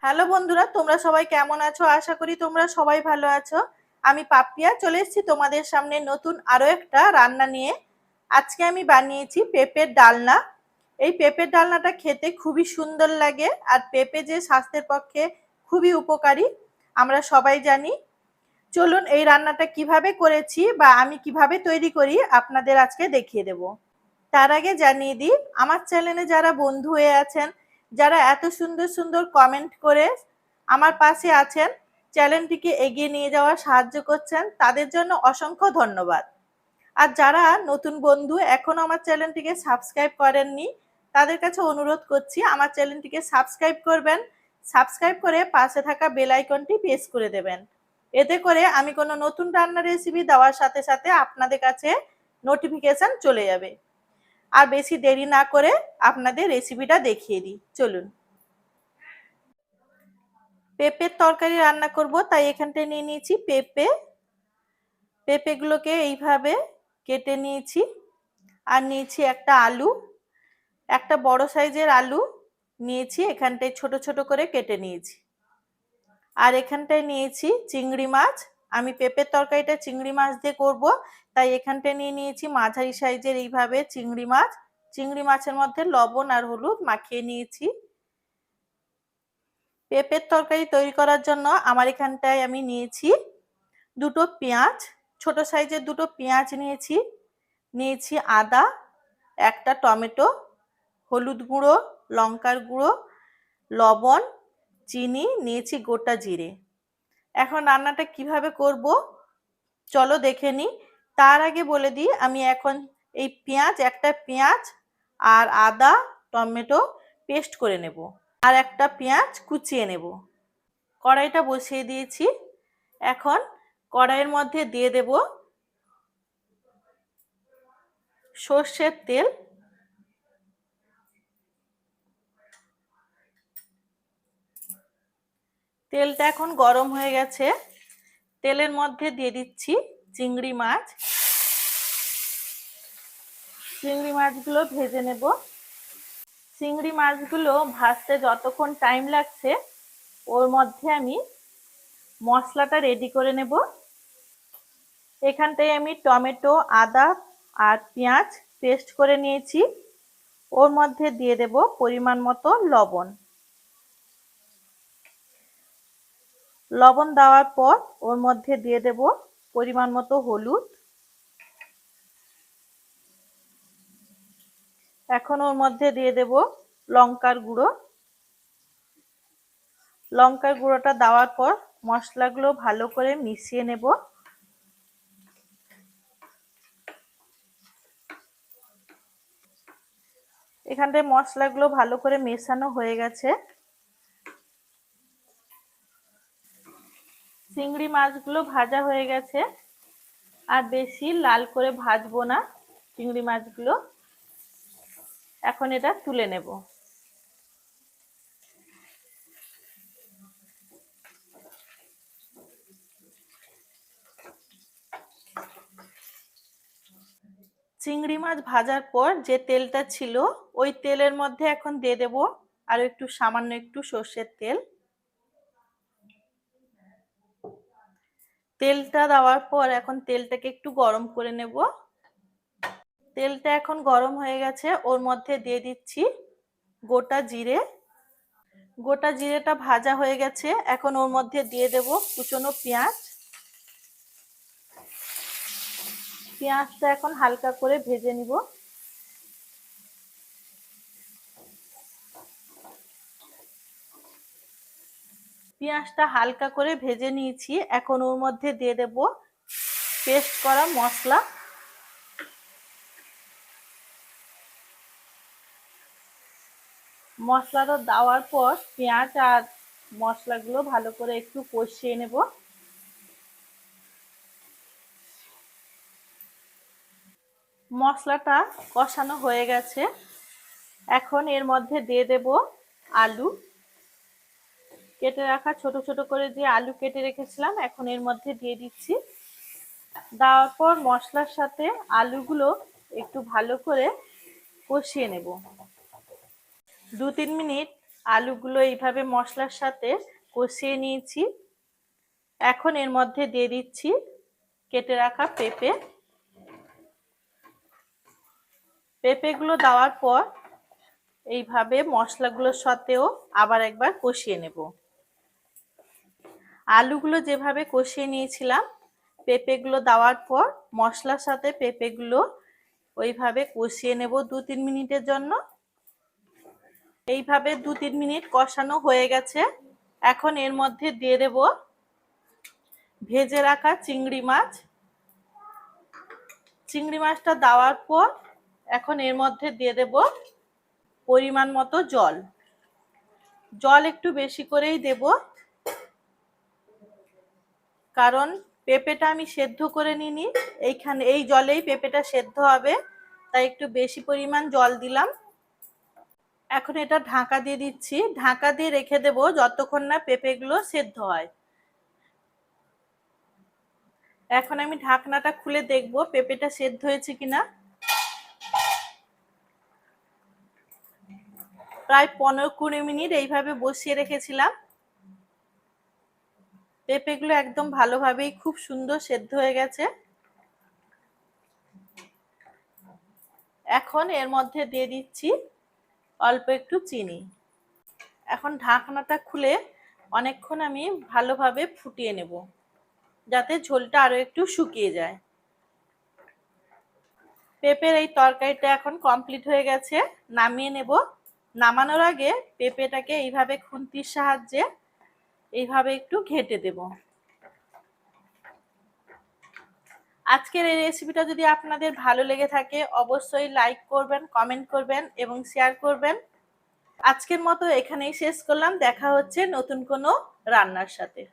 Hello বন্ধুরা, তোমরা সবাই কেমন আছো? আশা করি তোমরা সবাই ভালো আছো। আমি পাপিয়া চলে এসেছি তোমাদের সামনে নতুন আরো একটা রান্না নিয়ে। আজকে আমি বানিয়েছি পেঁপের ডালনা। এই পেঁপের ডালনাটা খেতে খুবই সুন্দর লাগে, আর পেঁপে যে স্বাস্থ্যের পক্ষে খুবই উপকারী আমরা সবাই জানি। চলুন এই রান্নাটা কিভাবে করেছি বা আমি কিভাবে তৈরি করি আপনাদের আজকে দেখিয়ে দেব। তার আগে জানিয়ে দিই, আমার চ্যানেলে যারা বন্ধু হয়ে আছেন, যারা এত সুন্দর সুন্দর কমেন্ট করে আমার পাশে আছেন, চ্যানেলটিকে এগিয়ে নিয়ে যাওয়ার সাহায্য করছেন, তাদের জন্য অসংখ্য ধন্যবাদ। আর যারা নতুন বন্ধু এখনো আমার চ্যানেলটিকে সাবস্ক্রাইব করেননি, তাদের কাছে অনুরোধ করছি আমার চ্যানেলটিকে সাবস্ক্রাইব করবেন। সাবস্ক্রাইব করে পাশে থাকা বেল আইকনটি প্রেস করে দেবেন। এতে করে আমি কোনো নতুন রান্নার রেসিপি দেওয়ার সাথে সাথে আপনাদের কাছে নোটিফিকেশন চলে যাবে। আর বেশি দেরি না করে আপনাদের রেসিপিটা দেখিয়ে দিই, চলুন। পেঁপের তরকারি রান্না করব, তাই এখানটায় নিয়ে নিয়েছি পেঁপেগুলোকে এইভাবে কেটে নিয়েছি। আর নিয়েছি একটা আলু, একটা বড় সাইজের আলু নিয়েছি, এখানটায় ছোট ছোট করে কেটে নিয়েছি। আর এখানটায় নিয়েছি চিংড়ি মাছ। আমি পেঁপের তরকারিটা চিংড়ি মাছ দিয়ে করব, তাই এখানটায় নিয়ে নিয়েছি মাঝারি সাইজের এইভাবে চিংড়ি মাছ। চিংড়ি মাছের মধ্যে লবণ আর হলুদ মাখিয়ে নিয়েছি। পেঁপের তরকারি তৈরি করার জন্য আমার এখানটায় আমি নিয়েছি দুটো পেঁয়াজ, ছোট সাইজের দুটো পেঁয়াজ নিয়েছি আদা, একটা টমেটো, হলুদ গুঁড়ো, লঙ্কার গুঁড়ো, লবণ, চিনি, নিয়েছি গোটা জিরে। এখন রান্নাটা কিভাবে করব চলো দেখে নিই। তার আগে বলে দিই, আমি এখন এই একটা পেঁয়াজ আর আদা টমেটো পেস্ট করে নেব, আর একটা পেঁয়াজ কুচিয়ে নেব। কড়াইটা বসিয়ে দিয়েছি। এখন কড়াইয়ের মধ্যে দিয়ে দেব সর্ষের তেল। তেলটা এখন গরম হয়ে গেছে। তেলের মধ্যে দিয়ে দিচ্ছি চিংড়ি মাছ। চিংড়ি মাছগুলো ভেজে নেব। চিংড়ি মাছগুলো ভাজতে যতক্ষণ টাইম লাগছে, ওর মধ্যে আমি মশলাটা রেডি করে নেব। এখানটায় আমি টমেটো, আদা আর পেঁয়াজ পেস্ট করে নিয়েছি। ওর মধ্যে দিয়ে দেব পরিমাণ মতো লবণ। লবণ দেওয়ার পর ওর মধ্যে দিয়ে দেব পরিমাণ মতো হলুদ। এখন ওর মধ্যে দিয়ে দেব লঙ্কার গুঁড়ো। লঙ্কার গুঁড়োটা দেওয়ার পর মশলাগুলো ভালো করে মিশিয়ে নেব। এখানটায় মশলাগুলো ভালো করে মেশানো হয়ে গেছে। চিংড়ি মাছগুলো ভাজা হয়ে গেছে, আর বেশি লাল করে ভাজবো না চিংড়ি মাছগুলো। এখন এটা তুলে নেব। চিংড়ি মাছ ভাজার পর যে তেলটা ছিল, ওই তেলের মধ্যে এখন দিয়ে দেব আর একটু সামান্য একটু সর্ষের তেল। তেলটা দেওয়ার পর এখন তেলটাকে একটু গরম করে নেব। তেলটা এখন গরম হয়ে গেছে, ওর মধ্যে দিয়ে দিচ্ছি গোটা জিরে। গোটা জিরেটা ভাজা হয়ে গেছে, এখন ওর মধ্যে দিয়ে দেব কুচনো পেঁয়াজ। পেঁয়াজটা এখন হালকা করে ভেজে নিব। পেঁয়াজটা হালকা করে ভেজে নিয়েছি, এখন ওর মধ্যে দিয়ে দেব পেস্ট করা মশলা। মশলাটা দেওয়ার পর পেঁয়াজ আর মশলাগুলো ভালো করে একটু কষিয়ে নেব। মশলাটা কষানো হয়ে গেছে, এখন এর মধ্যে দিয়ে দেব আলু। কেটে রাখা ছোট ছোট করে যে আলু কেটে রেখেছিলাম, এখন এর মধ্যে দিয়ে দিচ্ছি। দেওয়ার পর মশলার সাথে আলুগুলো একটু ভালো করে কষিয়ে নেব। 2-3 মিনিট আলুগুলো এইভাবে মশলার সাথে কষিয়ে নিয়েছি। এখন এর মধ্যে দিয়ে দিচ্ছি কেটে রাখা পেঁপে। পেঁপেগুলো দেওয়ার পর এইভাবে মশলাগুলোর সাথেও আবার একবার কষিয়ে নেব। আলুগুলো যেভাবে কষিয়ে নিয়েছিলাম, পেঁপেগুলো দেওয়ার পর মশলার সাথে পেঁপেগুলো ওইভাবে কষিয়ে নেব 2-3 মিনিটের জন্য। এইভাবে 2-3 মিনিট কষানো হয়ে গেছে। এখন এর মধ্যে দিয়ে দেব ভেজে রাখা চিংড়ি মাছ। চিংড়ি মাছটা দেওয়ার পর এখন এর মধ্যে দিয়ে দেব পরিমাণ মতো জল। জল একটু বেশি করেই দেব, কারণ পেঁপেটা আমি সেদ্ধ করে নিইনি, এই জলেই পেঁপেটা সেদ্ধ হবে, তাই একটু বেশি পরিমাণ জল দিলাম। এখন এটা ঢাকা দিয়ে দিচ্ছি। ঢাকা দিয়ে রেখে দেব যতক্ষণ না পেঁপেগুলো সেদ্ধ হয়। এখন আমি ঢাকনাটা খুলে দেখব পেঁপেটা সেদ্ধ হয়েছে কিনা। প্রায় 15-20 মিনিট এইভাবে বসিয়ে রেখেছিলাম। পেঁপেগুলো একদম ভালোভাবেই খুব সুন্দর সেদ্ধ হয়ে গেছে। এখন এর মধ্যে দিয়ে দিচ্ছি অল্প একটু চিনি। এখন ঢাকনাটা খুলে অনেকক্ষণ আমি ভালোভাবে ফুটিয়ে নেব, যাতে ঝোলটা আরো একটু শুকিয়ে যায়। পেঁপের এই তরকারিটা এখন কমপ্লিট হয়ে গেছে, নামিয়ে নেব। নামানোর আগে পেঁপেটাকে এইভাবে খুন্তির সাহায্যে এইভাবে একটু ঘেঁটে দেব। আজকের এই রেসিপিটা যদি আপনাদের ভালো লেগে থাকে অবশ্যই লাইক করবেন, কমেন্ট করবেন এবং শেয়ার করবেন। আজকের মতো এখানেই শেষ করলাম। দেখা হচ্ছে নতুন কোনো রান্নার সাথে।